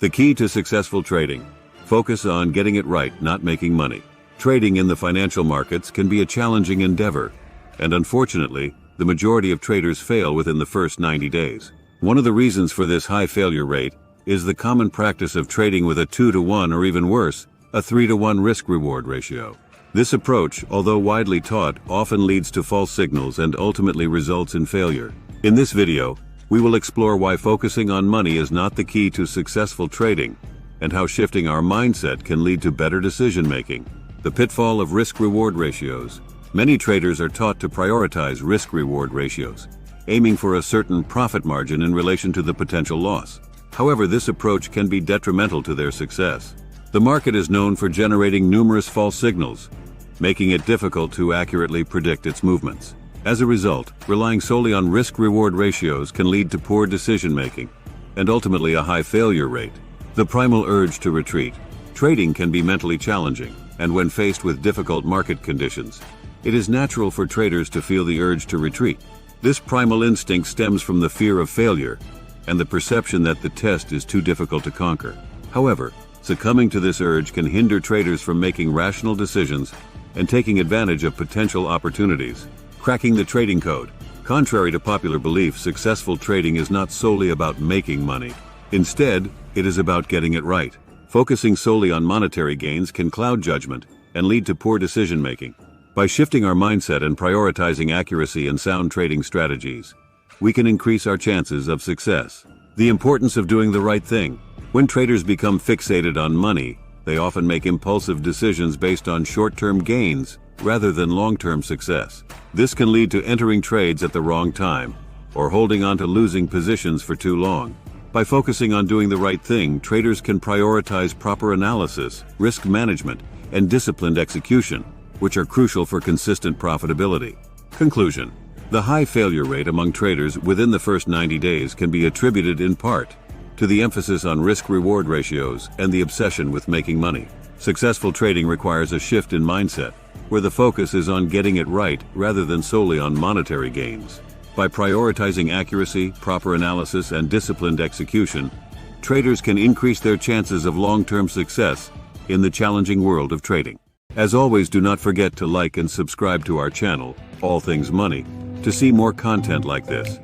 The key to successful trading: focus on getting it right, not making money. Trading in the financial markets can be a challenging endeavor, and unfortunately, the majority of traders fail within the first 90 days. One of the reasons for this high failure rate is the common practice of trading with a 2-to-1 or even worse, a 3-to-1 risk-reward ratio. This approach, although widely taught, often leads to false signals and ultimately results in failure. In this video, we will explore why focusing on money is not the key to successful trading, and how shifting our mindset can lead to better decision-making. The pitfall of risk-reward ratios. Many traders are taught to prioritize risk-reward ratios, aiming for a certain profit margin in relation to the potential loss. However, this approach can be detrimental to their success. The market is known for generating numerous false signals, making it difficult to accurately predict its movements. As a result, relying solely on risk-reward ratios can lead to poor decision-making and ultimately a high failure rate. The primal urge to retreat. Trading can be mentally challenging, and when faced with difficult market conditions, it is natural for traders to feel the urge to retreat. This primal instinct stems from the fear of failure and the perception that the test is too difficult to conquer. However, succumbing to this urge can hinder traders from making rational decisions and taking advantage of potential opportunities. Cracking the trading code. Contrary to popular belief, successful trading is not solely about making money. Instead, it is about getting it right. Focusing solely on monetary gains can cloud judgment and lead to poor decision-making. By shifting our mindset and prioritizing accuracy and sound trading strategies, we can increase our chances of success. The importance of doing the right thing. When traders become fixated on money, they often make impulsive decisions based on short-term gains rather than long-term success. This can lead to entering trades at the wrong time or holding on to losing positions for too long. By focusing on doing the right thing, traders can prioritize proper analysis, risk management, and disciplined execution, which are crucial for consistent profitability. Conclusion: the high failure rate among traders within the first 90 days can be attributed in part to the emphasis on risk-reward ratios and the obsession with making money. Successful trading requires a shift in mindset, where the focus is on getting it right rather than solely on monetary gains. By prioritizing accuracy, proper analysis, and disciplined execution, traders can increase their chances of long-term success in the challenging world of trading. As always, do not forget to like and subscribe to our channel, All Things Money, to see more content like this.